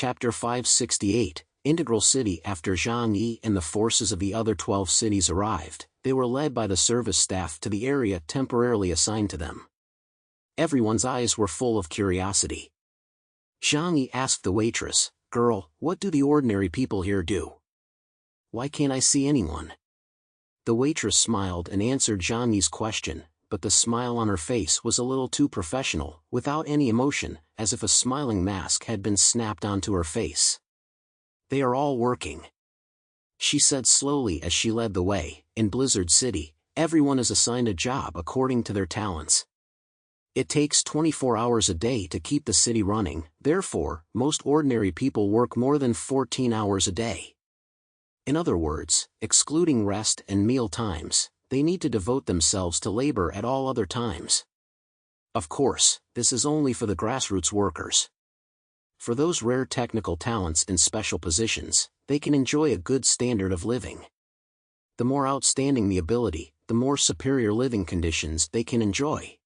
Chapter 568, Integral City. After Zhang Yi and the forces of the other 12 cities arrived, they were led by the service staff to the area temporarily assigned to them. Everyone's eyes were full of curiosity. Zhang Yi asked the waitress, "Girl, what do the ordinary people here do? Why can't I see anyone?" The waitress smiled and answered Zhang Yi's question, but the smile on her face was a little too professional, without any emotion, as if a smiling mask had been snapped onto her face. "They are all working," she said slowly as she led the way. In Blizzard City, everyone is assigned a job according to their talents. It takes 24 hours a day to keep the city running, therefore, most ordinary people work more than 14 hours a day. In other words, excluding rest and meal times, they need to devote themselves to labor at all other times. Of course, this is only for the grassroots workers. For those rare technical talents in special positions, they can enjoy a good standard of living. The more outstanding the ability, the more superior living conditions they can enjoy.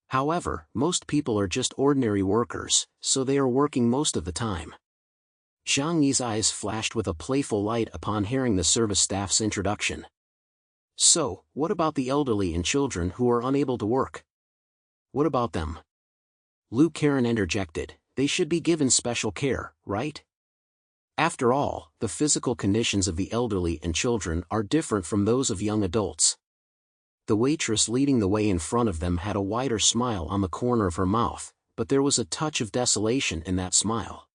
However, most people are just ordinary workers, so they are working most of the time. Zhang Yi's eyes flashed with a playful light upon hearing the service staff's introduction. "So, what about the elderly and children who are unable to work? What about them?" Lu Karen interjected, "They should be given special care, right? After all, the physical conditions of the elderly and children are different from those of young adults." The waitress leading the way in front of them had a wider smile on the corner of her mouth, but there was a touch of desolation in that smile.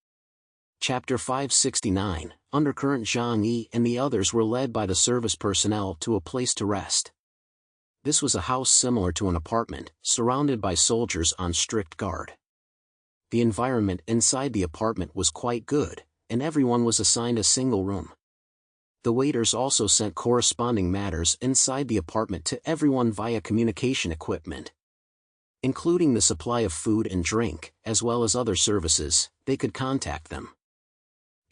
Chapter 569, Undercurrent. Zhang Yi and the others were led by the service personnel to a place to rest. This was a house similar to an apartment, surrounded by soldiers on strict guard. The environment inside the apartment was quite good, and everyone was assigned a single room. The waiters also sent corresponding matters inside the apartment to everyone via communication equipment. Including the supply of food and drink, as well as other services, they could contact them.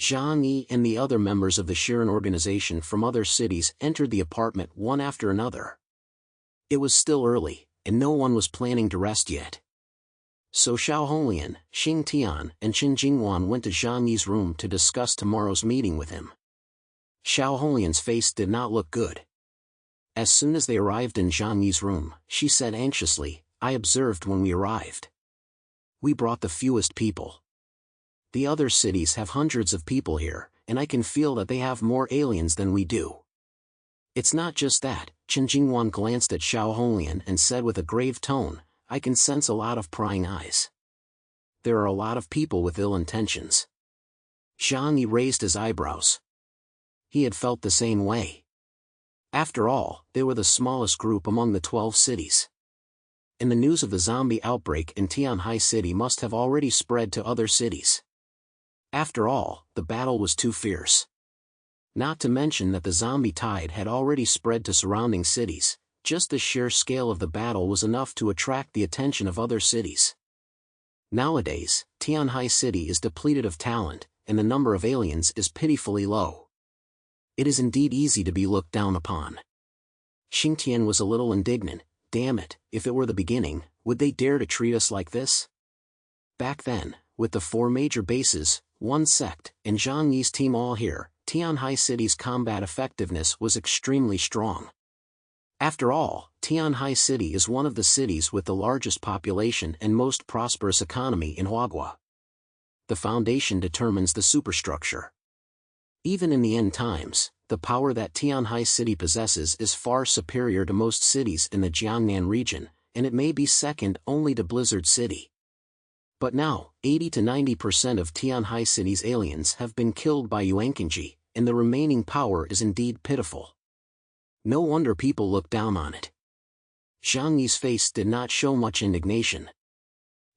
Zhang Yi and the other members of the Shirin organization from other cities entered the apartment one after another. It was still early, and no one was planning to rest yet. So Xiao Honglian, Xing Tian, and Qin Jingwan went to Zhang Yi's room to discuss tomorrow's meeting with him. Xiao Honglian's face did not look good. As soon as they arrived in Zhang Yi's room, she said anxiously, "I observed when we arrived. We brought the fewest people. The other cities have hundreds of people here, and I can feel that they have more aliens than we do." "It's not just that," Qin Jingwan glanced at Xiao Honglian and said with a grave tone, "I can sense a lot of prying eyes. There are a lot of people with ill intentions." Zhang Yi raised his eyebrows. He had felt the same way. After all, they were the smallest group among the 12 cities. And the news of the zombie outbreak in Tianhai City must have already spread to other cities. After all, the battle was too fierce. Not to mention that the zombie tide had already spread to surrounding cities. Just the sheer scale of the battle was enough to attract the attention of other cities. Nowadays, Tianhai City is depleted of talent, and the number of aliens is pitifully low. It is indeed easy to be looked down upon. Xingtian was a little indignant. Damn it, if it were the beginning, would they dare to treat us like this? Back then, with the 4 major bases, 1 sect, and Zhang Yi's team all here, Tianhai City's combat effectiveness was extremely strong. After all, Tianhai City is one of the cities with the largest population and most prosperous economy in Huagua. The foundation determines the superstructure. Even in the end times, the power that Tianhai City possesses is far superior to most cities in the Jiangnan region, and it may be second only to Blizzard City. But now, 80 to 90% of Tianhai City's aliens have been killed by Yuanqingji, and the remaining power is indeed pitiful. No wonder people look down on it. Zhang Yi's face did not show much indignation.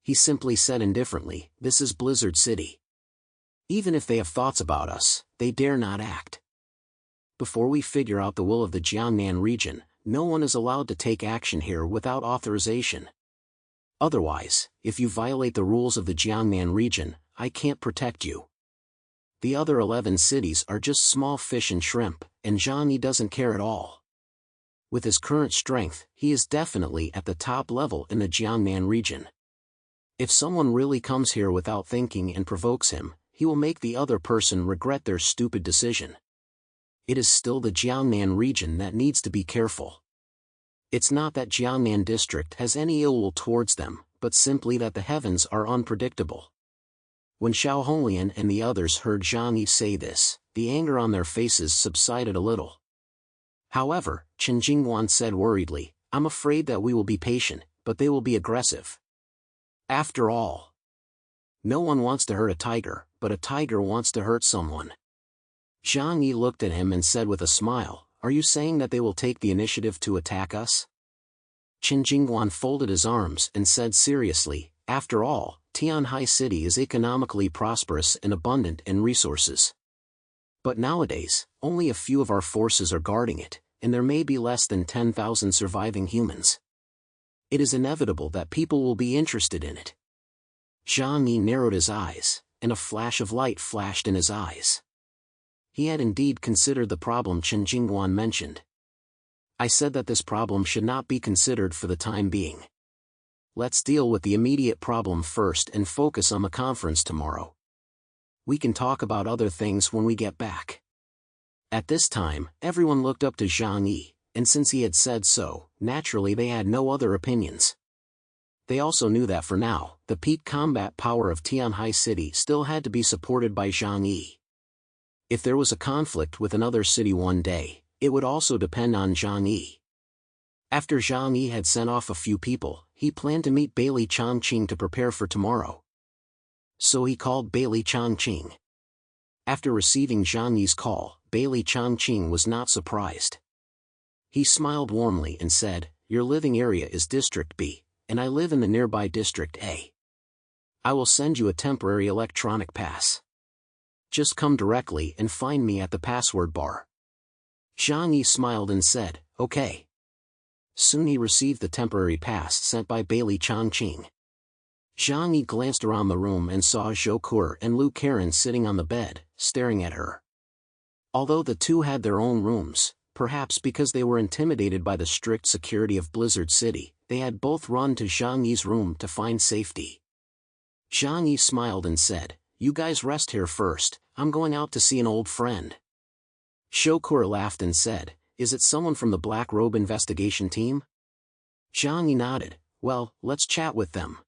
He simply said indifferently, "This is Blizzard City. Even if they have thoughts about us, they dare not act. Before we figure out the will of the Jiangnan region, no one is allowed to take action here without authorization. Otherwise, if you violate the rules of the Jiangnan region, I can't protect you." The other 11 cities are just small fish and shrimp, and Zhang Yi doesn't care at all. With his current strength, he is definitely at the top level in the Jiangnan region. If someone really comes here without thinking and provokes him, he will make the other person regret their stupid decision. It is still the Jiangnan region that needs to be careful. It's not that Jiangnan district has any ill will towards them, but simply that the heavens are unpredictable. When Xiao Honglian and the others heard Zhang Yi say this, the anger on their faces subsided a little. However, Chen Jingguan said worriedly, I'm afraid that we will be patient, but they will be aggressive. After all, no one wants to hurt a tiger, but a tiger wants to hurt someone. Zhang Yi looked at him and said with a smile, are you saying that they will take the initiative to attack us? Chen Jingguan folded his arms and said seriously, after all, Tianhai City is economically prosperous and abundant in resources. But nowadays, only a few of our forces are guarding it, and there may be less than 10,000 surviving humans. It is inevitable that people will be interested in it. Zhang Yi narrowed his eyes, and a flash of light flashed in his eyes. He had indeed considered the problem Chen Jingguan mentioned. I said that this problem should not be considered for the time being. Let's deal with the immediate problem first and focus on the conference tomorrow. We can talk about other things when we get back. At this time, everyone looked up to Zhang Yi, and since he had said so, naturally they had no other opinions. They also knew that for now, the peak combat power of Tianhai City still had to be supported by Zhang Yi. If there was a conflict with another city one day, it would also depend on Zhang Yi. After Zhang Yi had sent off a few people, he planned to meet Bailey Chongqing to prepare for tomorrow. So he called Bailey Chongqing. After receiving Zhang Yi's call, Bailey Chongqing was not surprised. He smiled warmly and said, your living area is District B, and I live in the nearby District A. I will send you a temporary electronic pass. Just come directly and find me at the password bar. Zhang Yi smiled and said, okay. Soon he received the temporary pass sent by Bailey Chongqing. Zhang Yi glanced around the room and saw Zhou Ke and Lu Karen sitting on the bed, staring at her. Although the two had their own rooms, perhaps because they were intimidated by the strict security of Blizzard City, they had both run to Zhang Yi's room to find safety. Zhang Yi smiled and said, you guys rest here first, I'm going out to see an old friend. Zhou Ke laughed and said, is it someone from the Black Robe investigation team? Zhang Yi nodded, well, let's chat with them.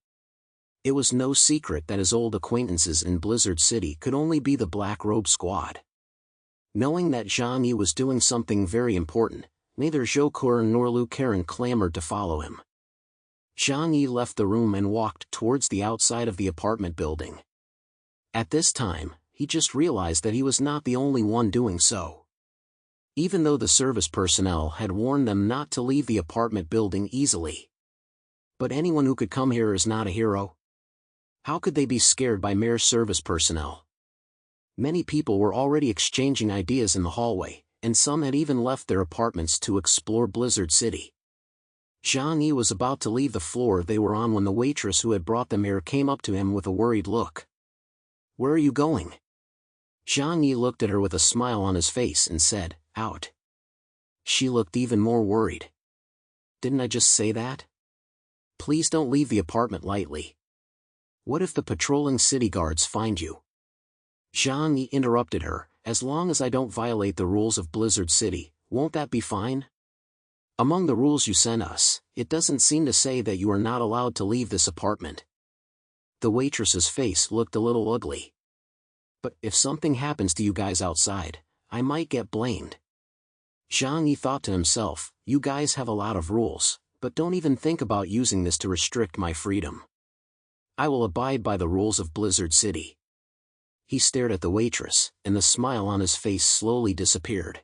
It was no secret that his old acquaintances in Blizzard City could only be the Black Robe squad. Knowing that Zhang Yi was doing something very important, neither Zhou Ke nor Lu Karen clamored to follow him. Zhang Yi left the room and walked towards the outside of the apartment building. At this time, he just realized that he was not the only one doing so. Even though the service personnel had warned them not to leave the apartment building easily. But anyone who could come here is not a hero. How could they be scared by mere service personnel? Many people were already exchanging ideas in the hallway, and some had even left their apartments to explore Blizzard City. Zhang Yi was about to leave the floor they were on when the waitress who had brought them here came up to him with a worried look. Where are you going? Zhang Yi looked at her with a smile on his face and said, out. She looked even more worried. Didn't I just say that? Please don't leave the apartment lightly. What if the patrolling city guards find you? Zhang Yi interrupted her, as long as I don't violate the rules of Blizzard City, won't that be fine? Among the rules you sent us, it doesn't seem to say that you are not allowed to leave this apartment. The waitress's face looked a little ugly. But if something happens to you guys outside, I might get blamed. Zhang Yi thought to himself, you guys have a lot of rules, but don't even think about using this to restrict my freedom. I will abide by the rules of Blizzard City. He stared at the waitress, and the smile on his face slowly disappeared.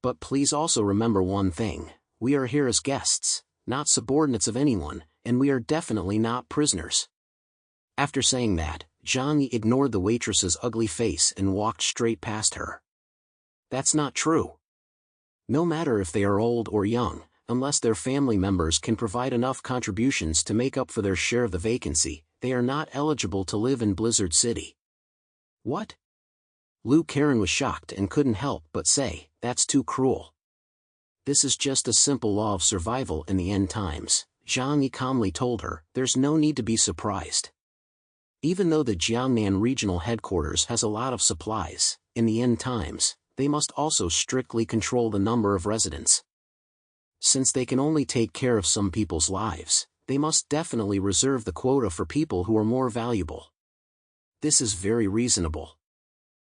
But please also remember one thing, we are here as guests, not subordinates of anyone, and we are definitely not prisoners. After saying that, Zhang Yi ignored the waitress's ugly face and walked straight past her. That's not true. No matter if they are old or young, unless their family members can provide enough contributions to make up for their share of the vacancy, they are not eligible to live in Blizzard City. What? Lu Karen was shocked and couldn't help but say, that's too cruel. This is just a simple law of survival in the end times, Zhang Yi calmly told her, there's no need to be surprised. Even though the Jiangnan regional headquarters has a lot of supplies, in the end times, they must also strictly control the number of residents. Since they can only take care of some people's lives, they must definitely reserve the quota for people who are more valuable. This is very reasonable.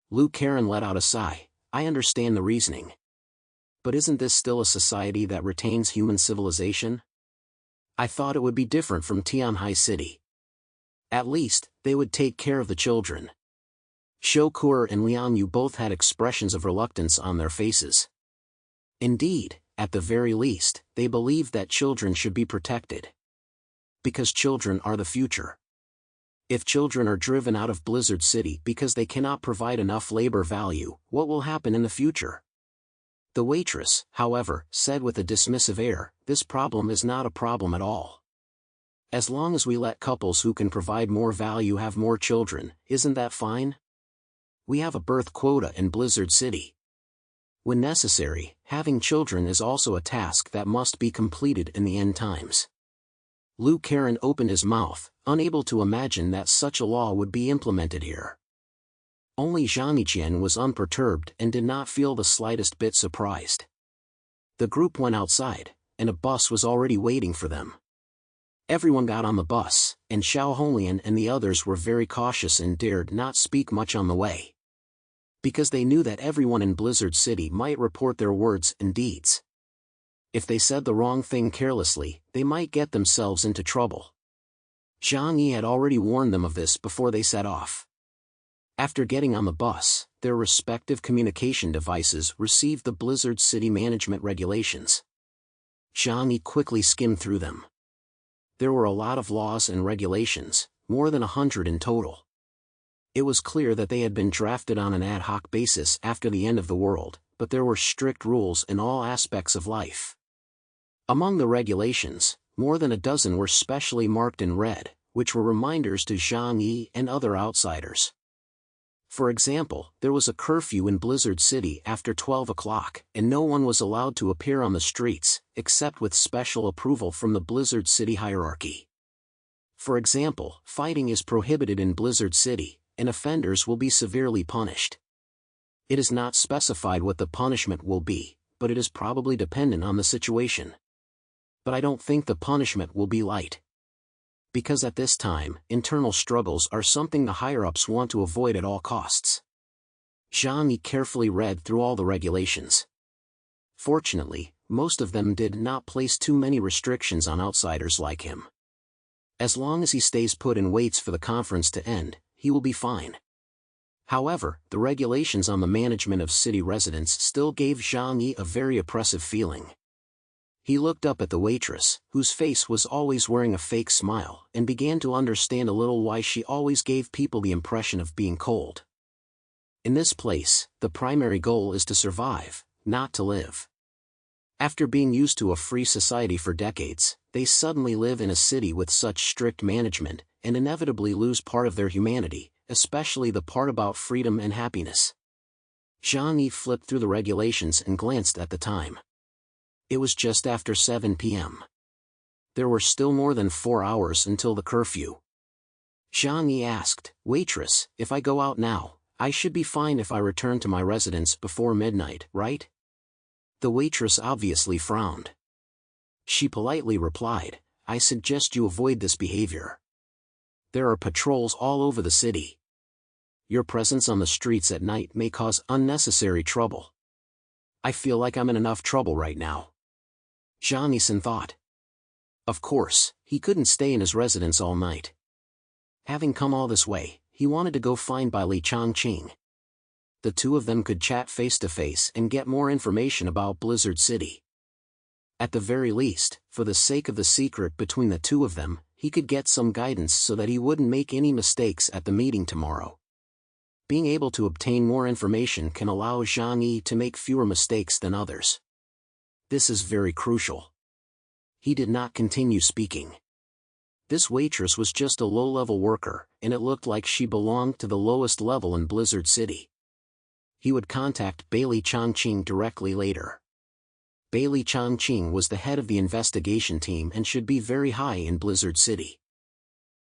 Lu Karen let out a sigh. I understand the reasoning. But isn't this still a society that retains human civilization? I thought it would be different from Tianhai City. At least, they would take care of the children. Shoukur and Liang Yu both had expressions of reluctance on their faces. Indeed, at the very least, they believed that children should be protected. Because children are the future. If children are driven out of Blizzard City because they cannot provide enough labor value, what will happen in the future? The waitress, however, said with a dismissive air, this problem is not a problem at all. As long as we let couples who can provide more value have more children, isn't that fine? We have a birth quota in Blizzard City. When necessary, having children is also a task that must be completed in the end times. Lu Karen opened his mouth, unable to imagine that such a law would be implemented here. Only Zhang Yiqian was unperturbed and did not feel the slightest bit surprised. The group went outside, and a bus was already waiting for them. Everyone got on the bus, and Xiao Honglian and the others were very cautious and dared not speak much on the way. Because they knew that everyone in Blizzard City might report their words and deeds. If they said the wrong thing carelessly, they might get themselves into trouble. Zhang Yi had already warned them of this before they set off. After getting on the bus, their respective communication devices received the Blizzard City management regulations. Zhang Yi quickly skimmed through them. There were a lot of laws and regulations, more than 100 in total. It was clear that they had been drafted on an ad hoc basis after the end of the world, but there were strict rules in all aspects of life. Among the regulations, more than a dozen were specially marked in red, which were reminders to Zhang Yi and other outsiders. For example, there was a curfew in Blizzard City after 12 o'clock, and no one was allowed to appear on the streets, except with special approval from the Blizzard City hierarchy. For example, fighting is prohibited in Blizzard City, and offenders will be severely punished. It is not specified what the punishment will be, but it is probably dependent on the situation. But I don't think the punishment will be light. Because at this time, internal struggles are something the higher-ups want to avoid at all costs. Zhang Yi carefully read through all the regulations. Fortunately, most of them did not place too many restrictions on outsiders like him. As long as he stays put and waits for the conference to end, he will be fine. However, the regulations on the management of city residents still gave Zhang Yi a very oppressive feeling. He looked up at the waitress, whose face was always wearing a fake smile, and began to understand a little why she always gave people the impression of being cold. In this place, the primary goal is to survive, not to live. After being used to a free society for decades, they suddenly live in a city with such strict management, and inevitably lose part of their humanity, especially the part about freedom and happiness. Zhang Yi flipped through the regulations and glanced at the time. It was just after 7 p.m. There were still more than 4 hours until the curfew. Zhang Yi asked, "Waitress, if I go out now, I should be fine if I return to my residence before midnight, right?" The waitress obviously frowned. She politely replied, "I suggest you avoid this behavior. There are patrols all over the city. Your presence on the streets at night may cause unnecessary trouble." I feel like I'm in enough trouble right now. Zhang Yisan thought. Of course, he couldn't stay in his residence all night. Having come all this way, he wanted to go find Bai Li Changqing. The two of them could chat face-to-face and get more information about Blizzard City. At the very least, for the sake of the secret between the two of them, he could get some guidance so that he wouldn't make any mistakes at the meeting tomorrow. Being able to obtain more information can allow Zhang Yi to make fewer mistakes than others. This is very crucial. He did not continue speaking. This waitress was just a low-level worker, and it looked like she belonged to the lowest level in Blizzard City. He would contact Bai Li Changqing directly later. Bai Li Changqing was the head of the investigation team and should be very high in Blizzard City.